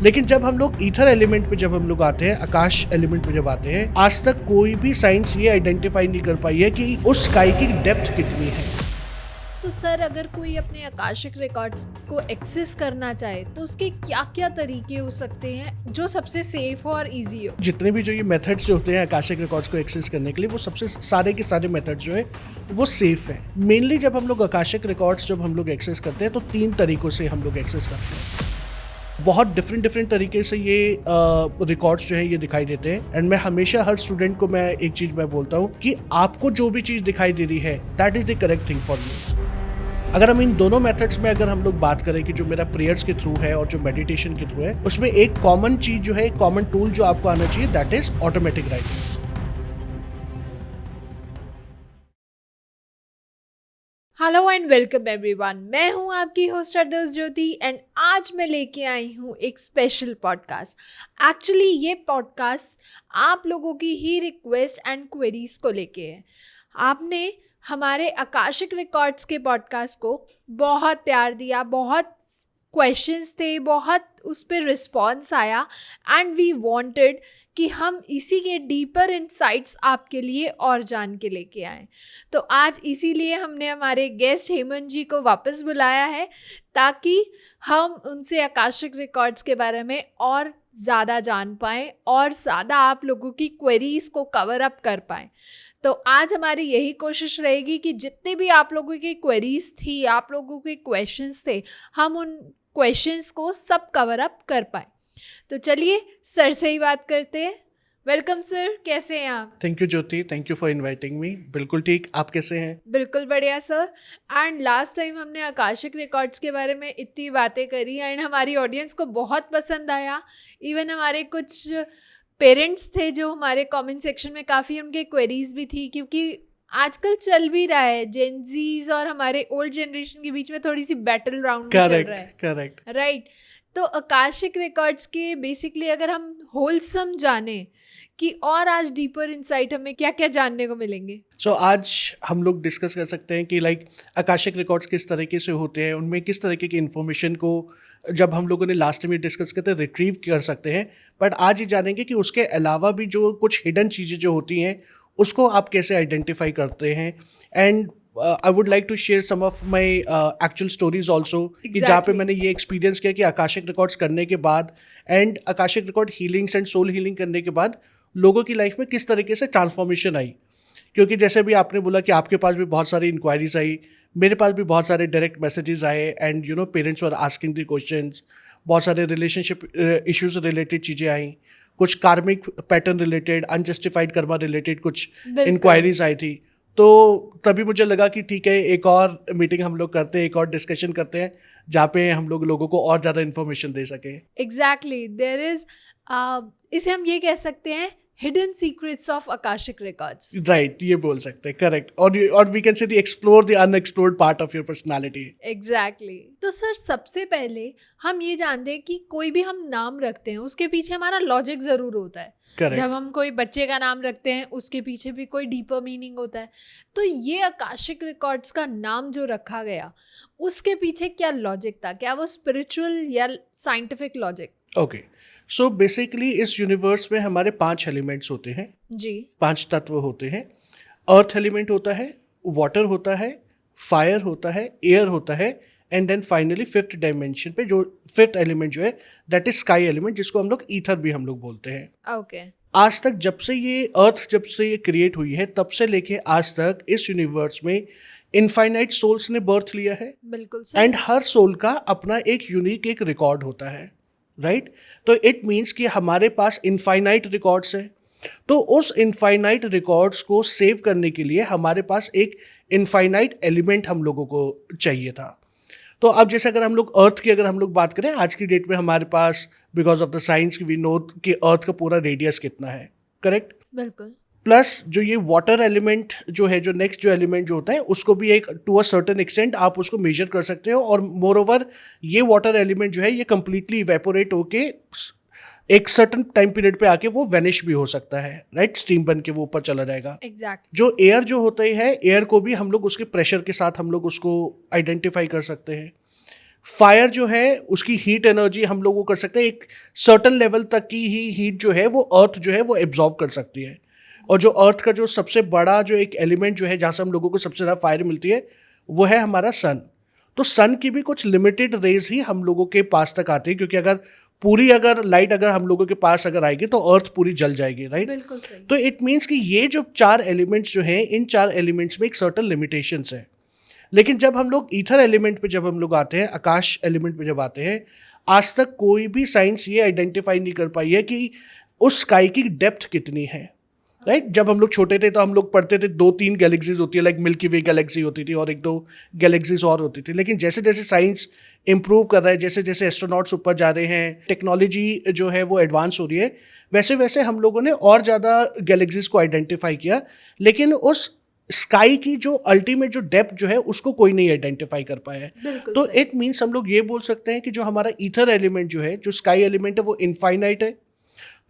लेकिन जब हम लोग ईथर एलिमेंट पे जब हम लोग आते हैं, आकाश एलिमेंट पे जब आते हैं, आज तक कोई भी साइंस ये आइडेंटिफाई नहीं कर पाई है कि उस स्काई की डेप्थ कितनी है। तो सर, अगर कोई अपने आकाशिक रिकॉर्ड्स को एक्सेस करना चाहे तो उसके क्या क्या तरीके हो सकते हैं जो सबसे सेफ हो और इजी हो? जितने भी जो ये मेथड्स जो होते हैं आकाशिक रिकॉर्ड्स को एक्सेस करने के लिए, वो सबसे सारे के सारे मेथड्स जो है वो सेफ है। मेनली जब हम लोग आकाशिक रिकॉर्ड्स जब हम लोग एक्सेस करते हैं तो 3 तरीकों से हम लोग एक्सेस करते हैं। बहुत डिफरेंट तरीके से ये रिकॉर्ड्स जो है ये दिखाई देते हैं। एंड मैं हमेशा हर स्टूडेंट को मैं एक चीज मैं बोलता हूँ कि आपको जो भी चीज दिखाई दे रही है that is the correct thing for you. अगर हम इन दोनों मेथड्स में अगर हम लोग बात करें कि जो मेरा प्रेयर्स के थ्रू है और जो मेडिटेशन के थ्रू है, उसमें एक कॉमन चीज जो है, एक कॉमन टूल जो आपको आना चाहिए, that is automatic writing. Hello and welcome everyone, मैं हूं आपकी होस्ट अर्दोस ज्योति एंड आज मैं लेके आई हूं एक स्पेशल पॉडकास्ट। एक्चुअली ये पॉडकास्ट आप लोगों की ही रिक्वेस्ट एंड क्वेरीज को लेके है। आपने हमारे आकाशिक रिकॉर्ड्स के पॉडकास्ट को बहुत प्यार दिया, बहुत क्वेश्चंस थे, बहुत उस पर रिस्पॉन्स आया एंड वी वांटेड कि हम इसी के डीपर इनसाइट्स आपके लिए और जान के लेके आए। तो आज इसीलिए हमने हमारे गेस्ट हेमंत जी को वापस बुलाया है ताकि हम उनसे आकाशिक रिकॉर्ड्स के बारे में और ज़्यादा जान पाएँ और ज़्यादा आप लोगों की क्वेरीज को कवर अप कर पाएँ। तो आज हमारी यही कोशिश रहेगी कि जितने भी आप लोगों की क्वेरीज थी, आप लोगों के क्वेश्चंस थे, हम उन क्वेश्चंस को सब कवर अप कर पाए। तो चलिए सर से ही बात करते हैं। वेलकम सर, कैसे हैं आप? Thank you Jyoti, thank you for inviting me. बिल्कुल ठीक, आप कैसे हैं? बिल्कुल बढ़िया सर। एंड लास्ट टाइम हमने आकाशिक रिकॉर्ड्स के बारे में इतनी बातें करी एंड हमारी ऑडियंस को बहुत पसंद आया। इवन हमारे कुछ पेरेंट्स थे जो हमारे कमेंट सेक्शन में काफ़ी उनके क्वेरीज भी थी, क्योंकि आजकल चल भी रहा है जेनजीज और हमारे ओल्ड जनरेशन के बीच में थोड़ी सी बैटल राउंड चल रहा है। करेक्ट। राइट। तो आकाशिक रिकॉर्ड्स के बेसिकली अगर हम होलसम जाने कि और आज डीपर इनसाइट हमें क्या क्या जानने को मिलेंगे। सो आज हम लोग डिस्कस कर सकते हैं कि आकाशिक रिकॉर्ड्स किस तरीके से होते हैं, उनमें किस तरीके की इन्फॉर्मेशन को जब हम लोगों ने लास्ट टाइम डिस्कस करते हैं रिट्रीव कर सकते हैं। बट आज ये जानेंगे कि उसके अलावा भी जो कुछ हिडन चीज़ें जो होती हैं उसको आप कैसे आइडेंटिफाई करते हैं। And I would like to share some of my actual stories also, कि जहाँ पे मैंने ये एक्सपीरियंस किया कि आकाशिक रिकॉर्ड्स करने के बाद and Akashic record healings and soul healing करने के बाद लोगों की लाइफ में किस तरीके से ट्रांसफॉर्मेशन आई। क्योंकि जैसे भी आपने बोला कि आपके पास भी बहुत सारी इंक्वायरीज आई, मेरे पास भी बहुत सारे डायरेक्ट मैसेजेस आए and you know parents were asking the questions. बहुत सारे रिलेशनशिप इश्यूज रिलेटेड चीज़ें आई, कुछ कार्मिक pattern related, unjustified Karma related कुछ इंक्वायरीज आई थी। तो तभी मुझे लगा कि ठीक है, एक और मीटिंग हम लोग करते हैं, एक और डिस्कशन करते हैं जहाँ पे हम लोग लोगों को और ज़्यादा इन्फॉर्मेशन दे सकें। एग्जैक्टली, देयर इज इसे हम ये कह सकते हैं hidden secrets of Akashic records. Right, ये बोल सकते हैं। करेक्ट। और we can say explore the unexplored part of your personality. Exactly. तो सर, सबसे पहले हम ये जानते हैं कि कोई भी हम नाम रखते हैं उसके पीछे हमारा लॉजिक ज़रूर होता है। Correct. जब हम कोई बच्चे का नाम रखते हैं उसके पीछे भी कोई डीपर मीनिंग होता है। तो ये आकाशिक रिकॉर्ड्स का नाम जो रखा गया उसके पीछे क्या लॉजिक था? क्या वो स्पिरिचुअल या scientific logic? Okay, so basically इस यूनिवर्स में हमारे 5 एलिमेंट्स होते हैं जी। 5 तत्व होते हैं। अर्थ एलिमेंट होता है, वाटर होता है, फायर होता है, एयर होता है, and then finally 5th dimension पे जो 5th एलिमेंट जो है दैट इज स्काई एलिमेंट, जिसको हम लोग ईथर भी हम लोग बोलते हैं। ओके। आज तक जब से ये अर्थ जब से ये क्रिएट हुई है तब से लेके आज तक इस यूनिवर्स में इनफाइनाइट सोल्स ने बर्थ लिया है। बिल्कुल सर। एंड हर सोल का अपना एक यूनिक एक रिकॉर्ड होता है। राइट। तो इट मीन्स कि हमारे पास इनफाइनाइट रिकॉर्ड्स है। तो उस इनफाइनाइट रिकॉर्ड्स को सेव करने के लिए हमारे पास एक इनफाइनाइट एलिमेंट हम लोगों को चाहिए था। तो अब जैसे अगर हम लोग अर्थ की अगर हम लोग बात करें, आज की डेट में हमारे पास because of the science we know कि अर्थ का पूरा रेडियस कितना है। करेक्ट। बिल्कुल। प्लस जो ये वाटर एलिमेंट जो है, जो नेक्स्ट जो एलिमेंट जो होता है, उसको भी एक टू अ सर्टेन एक्सटेंट आप उसको मेजर कर सकते हो। और मोर ओवर ये वाटर एलिमेंट जो है ये कंप्लीटली इवेपोरेट होके एक सर्टेन टाइम पीरियड पे आके वो वेनिश भी हो सकता है। राइट, स्टीम बन के वो ऊपर चला जाएगा। एग्जैक्ट। जो एयर जो होता है, एयर को भी हम लोग उसके प्रेशर के साथ हम लोग उसको आइडेंटिफाई कर सकते हैं। फायर जो है उसकी हीट एनर्जी हम लोग वो कर सकते हैं, एक सर्टन लेवल तक की ही हीट जो है वो अर्थ जो है वो एब्जॉर्ब कर सकती है। और जो अर्थ का जो सबसे बड़ा जो एक एलिमेंट जो है जहाँ से हम लोगों को सबसे ज़्यादा फायर मिलती है वो है हमारा सन। तो सन की भी कुछ लिमिटेड रेज ही हम लोगों के पास तक आती है, क्योंकि अगर लाइट अगर हम लोगों के पास अगर आएगी तो अर्थ पूरी जल जाएगी, राइट। बिल्कुल सही। तो इट मीन्स कि ये जो 4 एलिमेंट्स जो हैं, इन 4 एलिमेंट्स में एक सर्टन लिमिटेशंस है। लेकिन जब हम लोग ईथर एलिमेंट पे जब हम लोग आते हैं, आकाश एलिमेंट पे जब आते हैं, आज तक कोई भी साइंस ये आइडेंटिफाई नहीं कर पाई है कि उस स्काई की डेप्थ कितनी है, राइट। जब हम लोग छोटे थे तो हम लोग पढ़ते थे 2-3 गैलेक्सीज होती है, लाइक मिल्की वे गैलेक्सी होती थी और 1-2 गैलेक्सीज और होती थी। लेकिन जैसे जैसे साइंस इंप्रूव कर रहा है, जैसे जैसे एस्ट्रोनॉट्स ऊपर जा रहे हैं, टेक्नोलॉजी जो है वो एडवांस हो रही है, वैसे वैसे हम लोगों ने और ज़्यादा गैलेक्सीज को आइडेंटिफाई किया। लेकिन उस स्काई की जो अल्टीमेट जो डेप्थ जो है उसको कोई नहीं आइडेंटिफाई कर पाया है। बिल्कुल तो सही। इट मीन्स हम लोग ये बोल सकते हैं कि जो हमारा ईथर एलिमेंट जो है, जो स्काई एलिमेंट है, वो इनफाइनाइट है।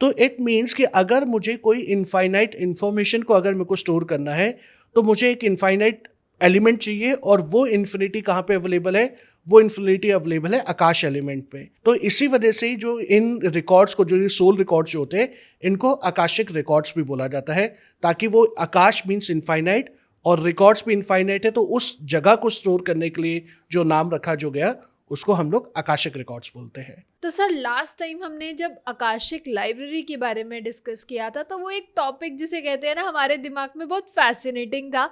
तो इट मीन्स कि अगर मुझे कोई इनफाइनाइट इन्फॉर्मेशन को अगर मेरे को स्टोर करना है तो मुझे एक इनफाइनाइट एलिमेंट चाहिए, और वो इन्फिनिटी कहाँ पे अवेलेबल है? वो इन्फिनिटी अवेलेबल है आकाश एलिमेंट पे। तो इसी वजह से ही जो इन रिकॉर्ड्स को, जो ये सोल रिकॉर्ड्स जो होते हैं, इनको आकाशिक रिकॉर्ड्स भी बोला जाता है, ताकि वो आकाश मीन्स इनफाइनाइट और रिकॉर्ड्स भी इनफाइनाइट है, तो उस जगह को स्टोर करने के लिए जो नाम रखा जो गया उसको हम लोग आकाशिक रिकॉर्ड्स बोलते हैं। तो सर लास्ट टाइम हमने जब आकाशिक लाइब्रेरी के बारे में डिस्कस किया था तो वो एक टॉपिक जिसे कहते हैं ना, हमारे दिमाग में बहुत फैसिनेटिंग था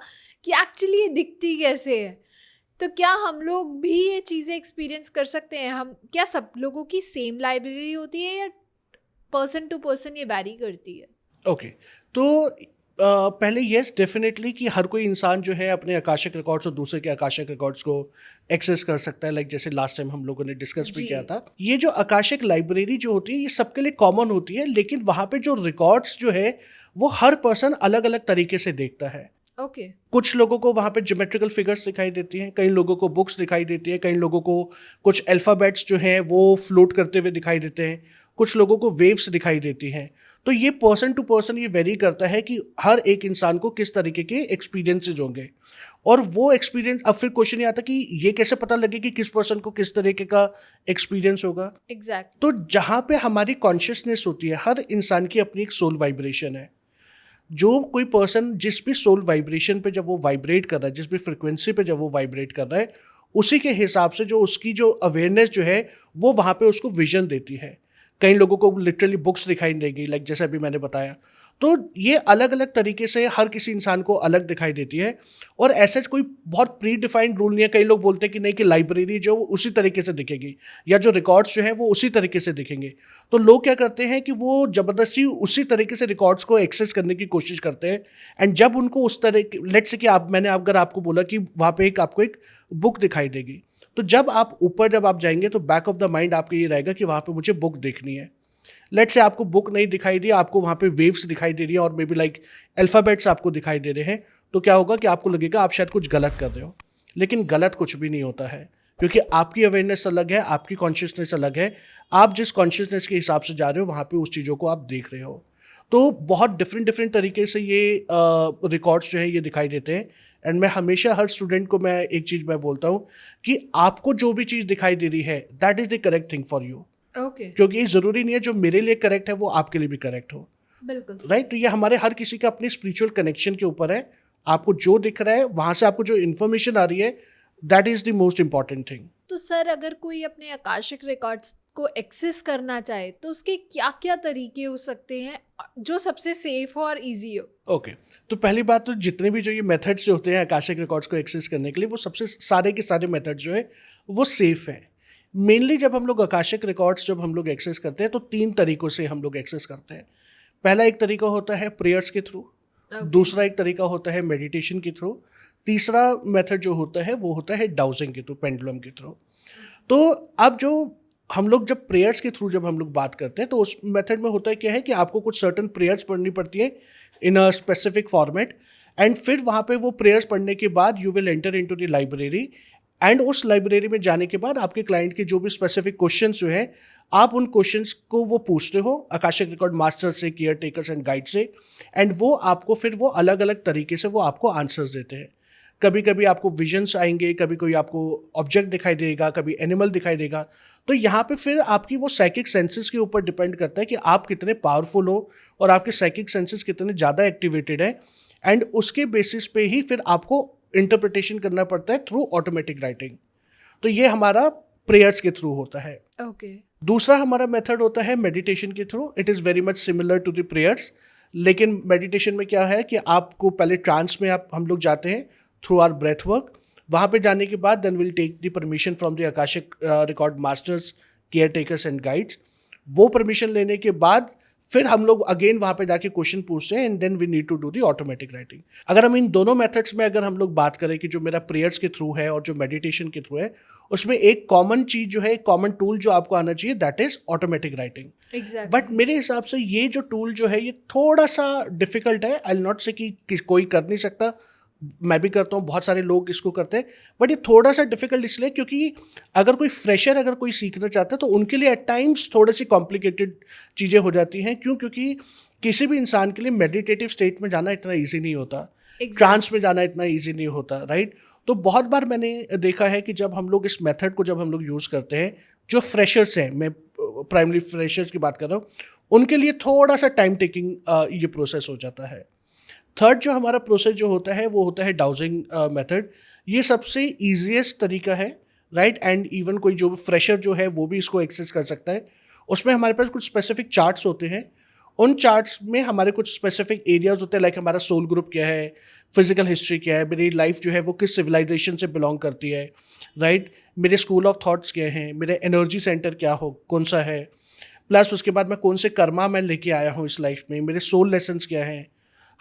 कि एक्चुअली ये दिखती कैसे है। तो क्या हम लोग भी ये चीज़ें एक्सपीरियंस कर सकते हैं? हम क्या सब लोगों की सेम लाइब्रेरी होती है या पर्सन टू पर्सन ये वैरी करती है? ओके, तो पहले येस डेफिनेटली कि हर कोई इंसान जो है अपने आकाशिक रिकॉर्ड्स और दूसरे के आकाशिक रिकॉर्ड्स को एक्सेस कर सकता है, लाइक जैसे लास्ट टाइम हम लोगों ने डिस्कस भी जी। किया था। ये जो आकाशिक लाइब्रेरी जो होती है ये सबके लिए कॉमन होती है, लेकिन वहाँ पे जो रिकॉर्ड्स जो है वो हर पर्सन अलग अलग तरीके से देखता है। ओके। कुछ लोगों को वहाँ पे ज्योमेट्रिकल फिगर्स दिखाई देती हैं, कई लोगों को बुक्स दिखाई देती है, कई लोगों को कुछ अल्फ़ाबेट्स जो हैं वो फ्लोट करते हुए दिखाई देते हैं, कुछ लोगों को वेव्स दिखाई देती हैं। तो ये पर्सन टू पर्सन ये वेरी करता है कि हर एक इंसान को किस तरीके के एक्सपीरियंसेस होंगे, और वो एक्सपीरियंस, अब फिर क्वेश्चन ये आता कि ये कैसे पता लगे कि किस पर्सन को किस तरीके का एक्सपीरियंस होगा। एग्जैक्ट। तो जहाँ पे हमारी कॉन्शियसनेस होती है, हर इंसान की अपनी एक सोल वाइब्रेशन है। जो कोई पर्सन जिस भी सोल वाइब्रेशन पे जब वो वाइब्रेट कर रहा है, जिस भी फ्रिक्वेंसी पे जब वो वाइब्रेट कर रहा है, उसी के हिसाब से जो उसकी जो अवेयरनेस जो है वो वहाँ पे उसको विजन देती है। कई लोगों को लिटरली बुक्स दिखाई देगी, लाइक जैसे अभी मैंने बताया। तो ये अलग अलग तरीके से हर किसी इंसान को अलग दिखाई देती है, और ऐसा कोई बहुत प्री डिफाइंड रूल नहीं है। कई लोग बोलते हैं कि नहीं, कि लाइब्रेरी जो वो उसी तरीके से दिखेगी, या जो रिकॉर्ड्स जो है वो उसी तरीके से दिखेंगे। तो लोग क्या करते हैं कि वो ज़बरदस्ती उसी तरीके से रिकॉर्ड्स को एक्सेस करने की कोशिश करते हैं। एंड जब उनको उस तरह, लेट्स से कि मैंने अगर आपको बोला कि वहाँ पे आपको एक बुक दिखाई देगी, तो जब आप ऊपर जब आप जाएंगे तो बैक ऑफ द माइंड आपको ये रहेगा कि वहाँ पे मुझे बुक देखनी है। लेट्स से आपको बुक नहीं दिखाई दी, आपको वहाँ पे वेव्स दिखाई दे रही है और मे बी लाइक अल्फ़ाबेट्स आपको दिखाई दे रहे हैं, तो क्या होगा कि आपको लगेगा आप शायद कुछ गलत कर रहे हो। लेकिन गलत कुछ भी नहीं होता है, क्योंकि आपकी अवेयरनेस अलग है, आपकी कॉन्शियसनेस अलग है। आप जिस कॉन्शियसनेस के हिसाब से जा रहे हो वहाँ पे उस चीज़ों को आप देख रहे हो। तो बहुत डिफरेंट डिफरेंट तरीके से ये रिकॉर्ड्स जो है ये दिखाई देते हैं। एंड मैं हमेशा हर स्टूडेंट को मैं एक चीज़ मैं बोलता हूँ कि आपको जो भी चीज़ दिखाई दे रही है, that is the correct thing for you. Okay. क्योंकि ये ज़रूरी नहीं है जो मेरे लिए करेक्ट है वो आपके लिए भी करेक्ट हो, बिल्कुल सही। राइट। तो ये हमारे हर किसी का अपने स्पिरिचुअल कनेक्शन के ऊपर है। आपको जो दिख रहा है, वहाँ से आपको जो इन्फॉर्मेशन आ रही है, that is the most important thing. तो सर अगर कोई अपने आकाशिक रिकॉर्ड्स को एक्सेस करना चाहे तो उसके क्या क्या तरीके हो सकते हैं जो सबसे सेफ हो और इजी हो? ओके, तो पहली बात तो जितने भी जो ये मेथड्स जो होते हैं आकाशिक रिकॉर्ड्स को एक्सेस करने के लिए, वो सबसे सारे के सारे मेथड्स जो है वो सेफ हैं। मेनली जब हम लोग आकाशिक रिकॉर्ड्स जब हम लोग एक्सेस करते हैं तो 3 तरीक़ों से हम लोग एक्सेस करते हैं। पहला एक तरीका होता है प्रेयर्स के थ्रू, दूसरा एक तरीका होता है मेडिटेशन के थ्रू, तीसरा मेथड जो होता है वो होता है डाउजिंग के थ्रू, पेंडुलम के थ्रू। तो अब जो हम लोग जब प्रेयर्स के थ्रू जब हम लोग बात करते हैं तो उस मेथड में होता है क्या है कि आपको कुछ सर्टन प्रेयर्स पढ़नी पड़ती है इन अ स्पेसिफिक फॉर्मेट, एंड फिर वहाँ पे वो प्रेयर्स पढ़ने के बाद you will enter into the library, and उस लाइब्रेरी में जाने के बाद आपके क्लाइंट के जो भी स्पेसिफिक क्वेश्चंस जो है, आप उन क्वेश्चंस को वो पूछते हो आकाशिक रिकॉर्ड मास्टर से, केयर टेकर्स एंड गाइड से, एंड वो आपको फिर वो अलग अलग तरीके से वो आपको आंसर्स देते हैं। कभी कभी आपको विजन्स आएंगे, कभी कोई आपको ऑब्जेक्ट दिखाई देगा, कभी एनिमल दिखाई देगा। तो यहाँ पे फिर आपकी वो साइकिक सेंसेस के ऊपर डिपेंड करता है कि आप कितने पावरफुल हो और आपके साइकिक सेंसेस कितने ज़्यादा एक्टिवेटेड है, एंड उसके बेसिस पे ही फिर आपको इंटरप्रिटेशन करना पड़ता है थ्रू ऑटोमेटिक राइटिंग। तो ये हमारा प्रेयर्स के थ्रू होता है। ओके। दूसरा हमारा मेथड होता है मेडिटेशन के through. It is very much similar to the prayers, लेकिन मेडिटेशन में क्या है कि आपको पहले ट्रांस में हम लोग जाते हैं थ्रू आवर ब्रेथ वर्क। वहाँ पे जाने के बाद then will take the permission from the Akashic record masters, care takers and guides. वो परमिशन लेने के बाद फिर हम लोग अगेन वहाँ पे जाके क्वेश्चन पूछते हैं, and then we need to do the automatic writing. अगर हम इन दोनों मेथड्स में अगर हम लोग बात करें कि जो मेरा प्रेयर्स के थ्रू है और जो मेडिटेशन के थ्रू है, उसमें एक कॉमन चीज जो है, एक कॉमन टूल जो आपको आना चाहिए, that is automatic writing. Exactly. But मेरे हिसाब से ये जो टूल जो है ये थोड़ा सा डिफिकल्ट है। आई विल नॉट से कि कोई कर नहीं सकता, मैं भी करता हूँ, बहुत सारे लोग इसको करते हैं, बट ये थोड़ा सा डिफिकल्ट इसलिए क्योंकि अगर कोई फ्रेशर अगर कोई सीखना चाहता है तो उनके लिए एट टाइम्स थोड़ी सी कॉम्प्लिकेटेड चीज़ें हो जाती हैं। क्यों? क्योंकि किसी भी इंसान के लिए मेडिटेटिव स्टेट में जाना इतना ईजी नहीं होता, ट्रांस में जाना इतना ईजी नहीं होता, राइट? तो बहुत बार मैंने देखा है कि जब हम लोग इस मेथड को जब हम लोग यूज़ करते हैं, जो फ्रेशर्स हैं, मैं प्राइमरी फ्रेशर्स की बात कर रहा हूँ, उनके लिए थोड़ा सा टाइम टेकिंग ये प्रोसेस हो जाता है। थर्ड जो हमारा प्रोसेस जो होता है वो होता है डाउजिंग मेथड। ये सबसे ईजीएस्ट तरीका है, राइट? एंड इवन कोई जो फ्रेशर जो है वो भी इसको एक्सेस कर सकता है। उसमें हमारे पास कुछ स्पेसिफिक चार्ट्स होते हैं, उन चार्ट्स में हमारे कुछ स्पेसिफिक एरियाज होते हैं, लाइक हमारा सोल ग्रुप क्या है, फिजिकल हिस्ट्री क्या है, मेरी लाइफ जो है वो किस सिविलाइजेशन से बिलोंग करती है, राइट? मेरे स्कूल ऑफ थॉट्स क्या हैं, मेरे एनर्जी सेंटर क्या हो कौन सा है, प्लस उसके बाद मैं कौन से कर्मा मैं लेके आया हूँ इस लाइफ में, मेरे सोल लेसन्स क्या हैं।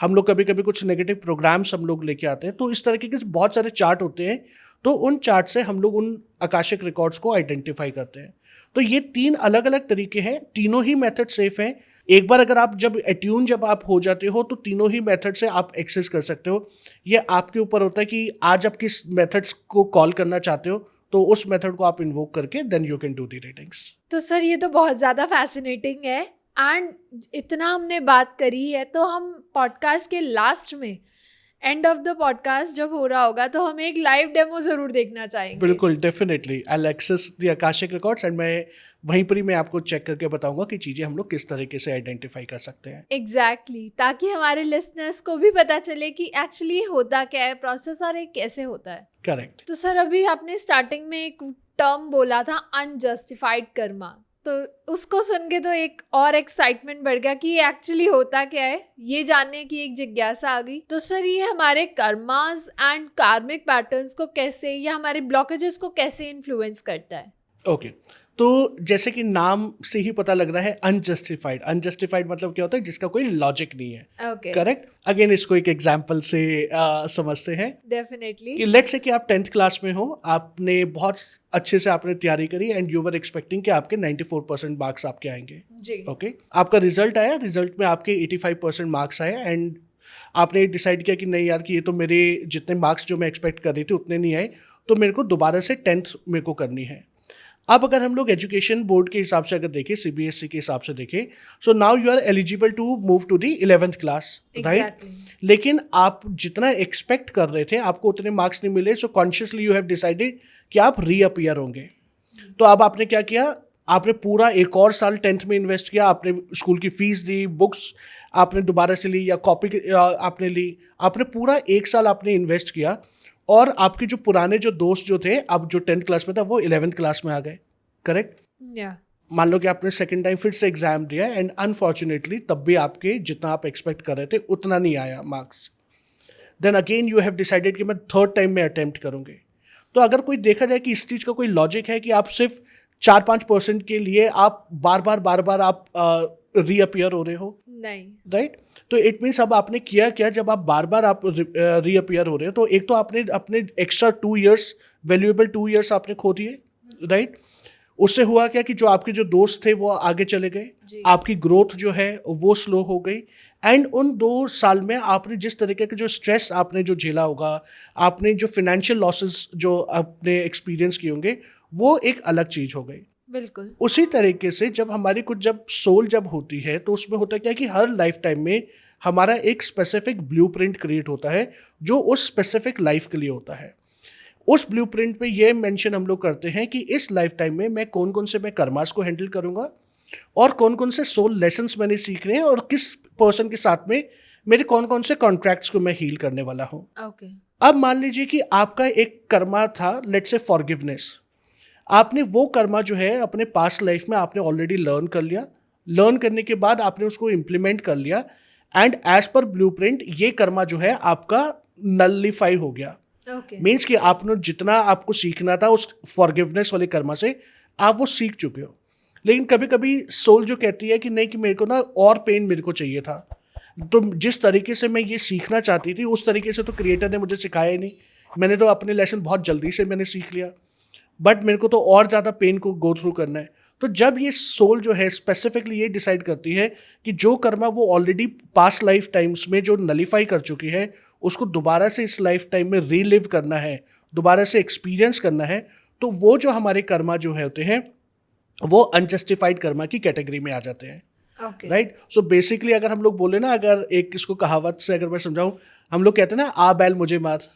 हम लोग कभी कभी कुछ नेगेटिव प्रोग्राम्स हम लोग लेके आते हैं, तो इस तरीके के बहुत सारे चार्ट होते हैं। तो उन चार्ट से हम लोग उन आकाशिक रिकॉर्ड्स को आइडेंटिफाई करते हैं। तो ये 3 अलग अलग तरीके हैं, तीनों ही मेथड सेफ हैं। एक बार अगर आप जब एट्यून जब आप हो जाते हो तो तीनों ही मेथड से आप एक्सेस कर सकते हो। ये आपके ऊपर होता है कि आज आप किस मेथड्स को कॉल करना चाहते हो, तो उस मेथड को आप इन्वोक करके then you can do the readings. तो सर ये तो बहुत ज़्यादा फैसिनेटिंग है, एंड इतना हमने बात करी है तो हम पॉडकास्ट के लास्ट में, एंड ऑफ द पॉडकास्ट जब हो रहा होगा, तो हम एक लाइव डेमो ज़रूर देखना चाहेंगे। बिल्कुल, definitely I will access the Akashic records, and मैं वहीं पर ही मैं आपको चेक करके बताऊंगा कि चीज़ें हम लोग किस तरीके से आइडेंटिफाई कर सकते हैं। एग्जैक्टली, ताकि हमारे लिसनर्स को भी पता चले कि एक्चुअली होता क्या है प्रोसेस और ये कैसे होता है। करेक्ट। तो सर अभी आपने स्टार्टिंग में एक टर्म बोला था, अनजस्टिफाइड कर्मा, तो उसको सुन के तो एक और एक्साइटमेंट बढ़ गया कि ये एक्चुअली होता क्या है, ये जानने की एक जिज्ञासा आ गई। तो सर ये हमारे कर्मास एंड कार्मिक पैटर्न्स को कैसे, या हमारे ब्लॉकेजेस को कैसे इन्फ्लुएंस करता है? ओके, तो जैसे कि नाम से ही पता लग रहा है अनजस्टिफाइड। अनजस्टिफाइड मतलब क्या होता है? जिसका कोई लॉजिक नहीं है। Okay, correct. अगेन इसको एक एग्जांपल से समझते हैं डेफिनेटली। कि लेट्स से कि आप 10th क्लास में हो, आपने बहुत अच्छे से आपने तैयारी करी एंड यू वर एक्सपेक्टिंग कि आपके 94% मार्क्स आपके आएंगे। जी। ओके, आपका रिजल्ट आया, रिजल्ट में आपके 85% मार्क्स आए, एंड आपने डिसाइड किया कि नहीं यार, कि ये तो मेरे जितने मार्क्स जो मैं एक्सपेक्ट कर रही थी उतने नहीं आए, तो मेरे को दोबारा से 10th मेरे को करनी है। अब अगर हम लोग एजुकेशन बोर्ड के हिसाब से अगर देखें, सीबीएसई के हिसाब से देखें, so now you are eligible to move to the 11th class, right? लेकिन आप जितना एक्सपेक्ट कर रहे थे आपको उतने मार्क्स नहीं मिले, so consciously you have decided कि आप रीअपियर होंगे। तो अब आपने क्या किया? आपने पूरा एक और साल 10th में इन्वेस्ट किया, आपने स्कूल की फीस दी, बुक्स आपने दोबारा से ली या कॉपी आपने ली, आपने पूरा एक साल आपने इन्वेस्ट किया, और आपके जो पुराने जो दोस्त जो थे, अब जो 10th क्लास में था वो 11th क्लास में आ गए। करेक्ट? मान लो कि आपने सेकेंड टाइम फिर से एग्जाम दिया, एंड अनफॉर्चुनेटली तब भी आपके जितना आप एक्सपेक्ट कर रहे थे उतना नहीं आया marks. Then again you have decided कि मैं थर्ड टाइम में अटेम्प्ट करूँगी। तो अगर कोई देखा जाए कि इस चीज़ का कोई लॉजिक है कि आप सिर्फ 4-5% के लिए आप बार बार आप रीअपियर हो रहे हो? नहीं, राइट? तो इट मीन्स अब आपने किया क्या? जब आप बार बार आप रीअपियर हो रहे हो, तो एक तो आपने अपने एक्स्ट्रा 2 इयर्स, वैल्यूएबल 2 इयर्स आपने खो दिए, राइट? उससे हुआ क्या कि जो आपके जो दोस्त थे वो आगे चले गए, आपकी ग्रोथ जो है वो स्लो हो गई, एंड उन 2 साल में आपने जिस तरीके के जो स्ट्रेस आपने जो झेला होगा, आपने जो फिनेंशियल लॉसेस जो आपने एक्सपीरियंस किए होंगे, वो एक अलग चीज़ हो गई। बिल्कुल। उसी तरीके से जब हमारी कुछ जब सोल जब होती है, तो उसमें होता क्या है कि हर लाइफ टाइम में हमारा एक स्पेसिफिक ब्लूप्रिंट क्रिएट होता है जो उस स्पेसिफिक लाइफ के लिए होता है। उस ब्लूप्रिंट पे ये मेंशन हम लोग करते हैं कि इस लाइफ टाइम में मैं कौन कौन से मैं कर्मास को हैंडल करूंगा और कौन कौन से सोल लेसन्स मैंने सीखने हैं और किस पर्सन के साथ में मेरे कौन कौन से कॉन्ट्रैक्ट्स को मैं हील करने वाला हूँ। ओके। अब मान लीजिए कि आपका एक कर्मा था, लेट्स से फॉरगिवनेस। आपने वो कर्मा जो है अपने पास्ट लाइफ में आपने ऑलरेडी लर्न कर लिया। लर्न करने के बाद आपने उसको इम्प्लीमेंट कर लिया एंड एज पर ब्लूप्रिंट ये कर्मा जो है आपका नलिफाई हो गया। ओके। मीन्स कि आपने जितना आपको सीखना था उस फॉरगिवनेस वाले कर्मा से आप वो सीख चुके हो। लेकिन कभी कभी सोल जो कहती है कि नहीं, कि मेरे को ना और पेन मेरे को चाहिए था, तो जिस तरीके से मैं ये सीखना चाहती थी उस तरीके से तो क्रिएटर ने मुझे सिखाया ही नहीं। मैंने तो अपने लेसन बहुत जल्दी से मैंने सीख लिया, बट मेरे को तो और ज़्यादा पेन को गो थ्रू करना है। तो जब ये सोल जो है स्पेसिफिकली ये डिसाइड करती है कि जो कर्मा वो ऑलरेडी पास्ट लाइफ टाइम्स में जो नलीफाई कर चुकी है उसको दोबारा से इस लाइफ टाइम में रीलिव करना है, दोबारा से एक्सपीरियंस करना है, तो वो जो हमारे कर्मा जो है होते हैं वो अनजस्टिफाइड कर्मा की कैटेगरी में आ जाते हैं। ओके। राइट। सो बेसिकली अगर हम लोग बोले ना, अगर एक इसको कहावत से अगर मैं समझाऊं, हम लोग कहते हैं ना, आ बैल मुझे मार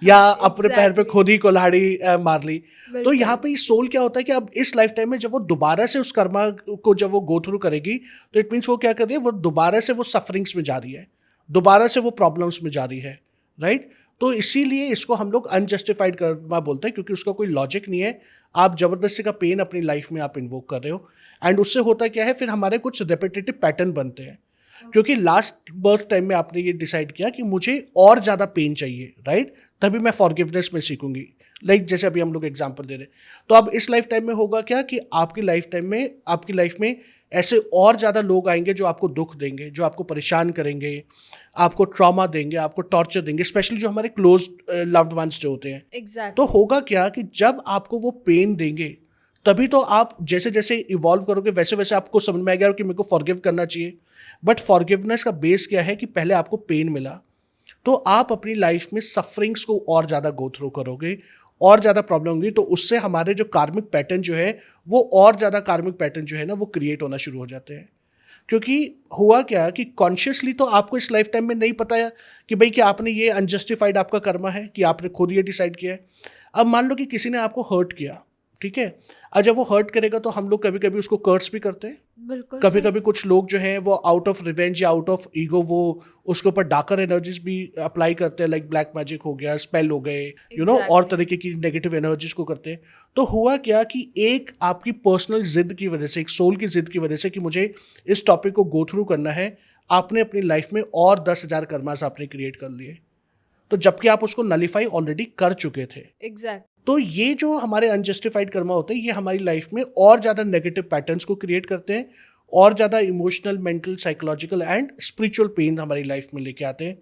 या अपने पैर पे Exactly. खुद ही कुल्हाड़ी मार ली। तो बिल्कुल। यहाँ पे सोल क्या होता है कि अब इस लाइफ टाइम में जब वो दोबारा से उस कर्मा को जब वो गो थ्रू करेगी तो इट मीन्स वो क्या कर रही है, वो दोबारा से वो सफरिंग्स में जा रही है, दोबारा से वो प्रॉब्लम्स में जा रही है। राइट। तो इसीलिए इसको हम लोग अनजस्टिफाइड कर्मा बोलते हैं, क्योंकि उसका कोई लॉजिक नहीं है। आप जबरदस्ती का पेन अपनी लाइफ में आप इन्वोक कर रहे हो एंड उससे होता क्या है, फिर हमारे कुछ रेपिटेटिव पैटर्न बनते हैं। क्योंकि लास्ट बर्थ टाइम में आपने ये डिसाइड किया कि मुझे और ज़्यादा पेन चाहिए, राइट, तभी मैं फॉरगिवनेस में सीखूंगी। लाइक जैसे अभी हम लोग एग्जांपल दे रहे हैं, तो अब इस लाइफ टाइम में होगा क्या कि आपकी लाइफ में ऐसे और ज़्यादा लोग आएंगे जो आपको दुख देंगे, जो आपको परेशान करेंगे, आपको ट्रॉमा देंगे, आपको टॉर्चर देंगे, स्पेशली जो हमारे क्लोज लव्ड वंस जो होते हैं। एग्जैक्ट। तो होगा क्या कि जब आपको वो पेन देंगे तभी तो आप जैसे जैसे इवॉल्व करोगे वैसे वैसे आपको समझ में आएगा कि मेरे को फॉरगिव करना चाहिए। बट फॉरगिवनेस का बेस क्या है कि पहले आपको पेन मिला, तो आप अपनी लाइफ में सफरिंग्स को और ज़्यादा गो थ्रू करोगे, और ज़्यादा प्रॉब्लम होगी, तो उससे हमारे जो कार्मिक पैटर्न जो है वो और ज़्यादा कार्मिक पैटर्न जो है ना वो क्रिएट होना शुरू हो जाते हैं। क्योंकि हुआ क्या कि कॉन्शियसली तो आपको इस लाइफ टाइम में नहीं पता है कि भाई कि आपने ये अनजस्टिफाइड आपका कर्मा है, कि आपने खुद ये डिसाइड किया है। अब मान लो कि किसी ने आपको हर्ट किया, ठीक है, और जब वो हर्ट करेगा तो हम लोग कभी कभी उसको कर्स भी करते हैं। बिल्कुल कभी सही। कभी कुछ लोग जो हैं वो आउट ऑफ रिवेंज या आउट ऑफ ईगो वो उसके ऊपर डार्कर एनर्जीज भी अप्लाई करते हैं, लाइक ब्लैक मैजिक हो गया, स्पेल हो गए, और Exactly. तरीके की नेगेटिव एनर्जीज को करते हैं। तो हुआ क्या कि एक आपकी पर्सनल जिद की वजह से, एक सोल की जिद की वजह से कि मुझे इस टॉपिक को गो थ्रू करना है, आपने अपनी लाइफ में और 10,000 कर्मास आपने क्रिएट कर लिए, तो जबकि आप उसको नलीफाई ऑलरेडी कर चुके थे। एग्जैक्ट। तो ये जो हमारे अनजस्टिफाइड कर्मा होते हैं ये हमारी लाइफ में और ज़्यादा नेगेटिव पैटर्न्स को क्रिएट करते हैं, और ज़्यादा emotional, mental, psychological and spiritual pain हमारी लाइफ में लेके आते हैं।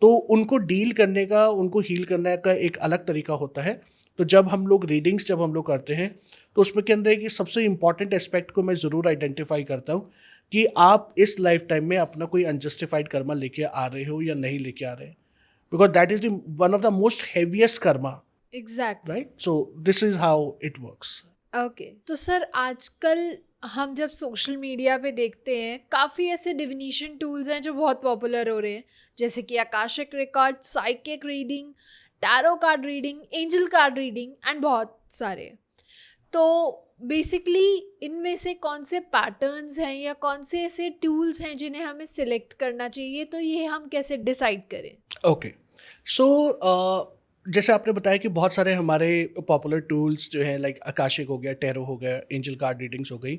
तो उनको डील करने का, उनको हील करने का एक अलग तरीका होता है। तो जब हम लोग रीडिंग्स जब हम लोग करते हैं तो उसमें के अंदर एक सबसे इंपॉर्टेंट एस्पेक्ट को मैं ज़रूर आइडेंटिफाई करता हूँ कि आप इस लाइफ टाइम में अपना कोई अनजस्टिफाइड कर्मा लेके आ रहे हो या नहीं लेके आ रहे, because that is one of the most heaviest Karma. Exact. Right. So this is how it works. Okay. तो सर आजकल हम जब सोशल मीडिया पे देखते हैं काफ़ी ऐसे डिविनेशन टूल्स हैं जो बहुत पॉपुलर हो रहे हैं, जैसे कि Akashic record, psychic reading, tarot card reading, angel card reading and बहुत सारे। तो बेसिकली इनमें से कौन से पैटर्न्स हैं या कौन से ऐसे टूल्स हैं जिन्हें हमें सिलेक्ट करना चाहिए, तो ये हम कैसे डिसाइड करें? ओके। सो जैसे आपने बताया कि बहुत सारे हमारे पॉपुलर टूल्स जो हैं, लाइक आकाशिक हो गया, टैरो हो गया, एंजल कार्ड रीडिंग्स हो गई,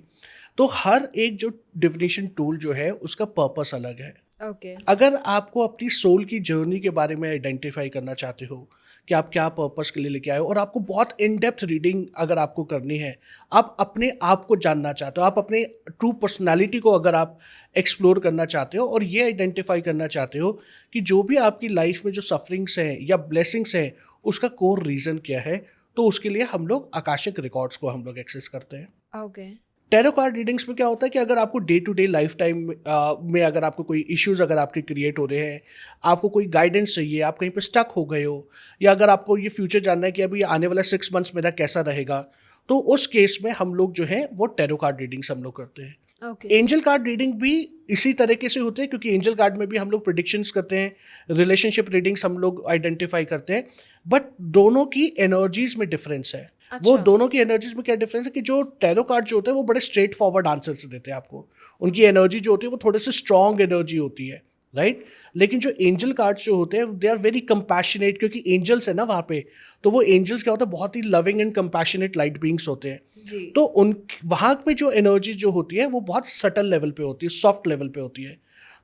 तो हर एक जो डिविनेशन टूल जो है उसका पर्पस अलग है। ओके। अगर आपको अपनी सोल की जर्नी के बारे में आइडेंटिफाई करना चाहते हो कि आप क्या पर्पस के लिए लेके आए हो, और आपको बहुत इन डेप्थ रीडिंग अगर आपको करनी है, आप अपने आप को जानना चाहते हो, आप अपने ट्रू पर्सनालिटी को अगर आप एक्सप्लोर करना चाहते हो और ये आइडेंटिफाई करना चाहते हो कि जो भी आपकी लाइफ में जो सफरिंग्स हैं या ब्लेसिंग्स हैं उसका कोर रीज़न क्या है, तो उसके लिए हम लोग आकाशिक रिकॉर्ड्स को हम लोग एक्सेस करते हैं। ओके। टैरो कार्ड रीडिंग्स में क्या होता है कि अगर आपको day to day life time में अगर आपको कोई इश्यूज अगर आपके क्रिएट हो रहे हैं, आपको कोई गाइडेंस चाहिए, आप कहीं पे स्टक हो गए हो, या अगर आपको ये फ्यूचर जानना है कि अभी आने वाला 6 मंथ्स मेरा कैसा रहेगा, तो उस केस में हम लोग जो है वो टैरो कार्ड रीडिंग्स हम लोग करते हैं। ओके। एंजल कार्ड रीडिंग भी इसी तरीके से होते हैं, क्योंकि एंजल कार्ड में भी हम लोग प्रिडिक्शंस करते हैं, रिलेशनशिप रीडिंग्स हम लोग आइडेंटिफाई करते हैं, बट दोनों की एनर्जीज में डिफरेंस है। वो अच्छा। दोनों की एनर्जीज में क्या डिफरेंस है कि जो टैरो कार्ड जो होते हैं वो बड़े स्ट्रेट फॉरवर्ड आंसर्स देते हैं आपको, उनकी एनर्जी जो होती है वो थोड़े से स्ट्रॉन्ग एनर्जी होती है, राइट। लेकिन जो एंजल कार्ड्स जो होते हैं दे आर वेरी कंपैशनेट, क्योंकि एंजल्स है ना वहाँ पे, तो वो एंजल्स क्या होता है, बहुत ही loving and compassionate light beings होते हैं। जी। तो उन वहाँ पे जो एनर्जी जो होती है वो बहुत सटल लेवल पे होती है, सॉफ्ट लेवल पे होती है।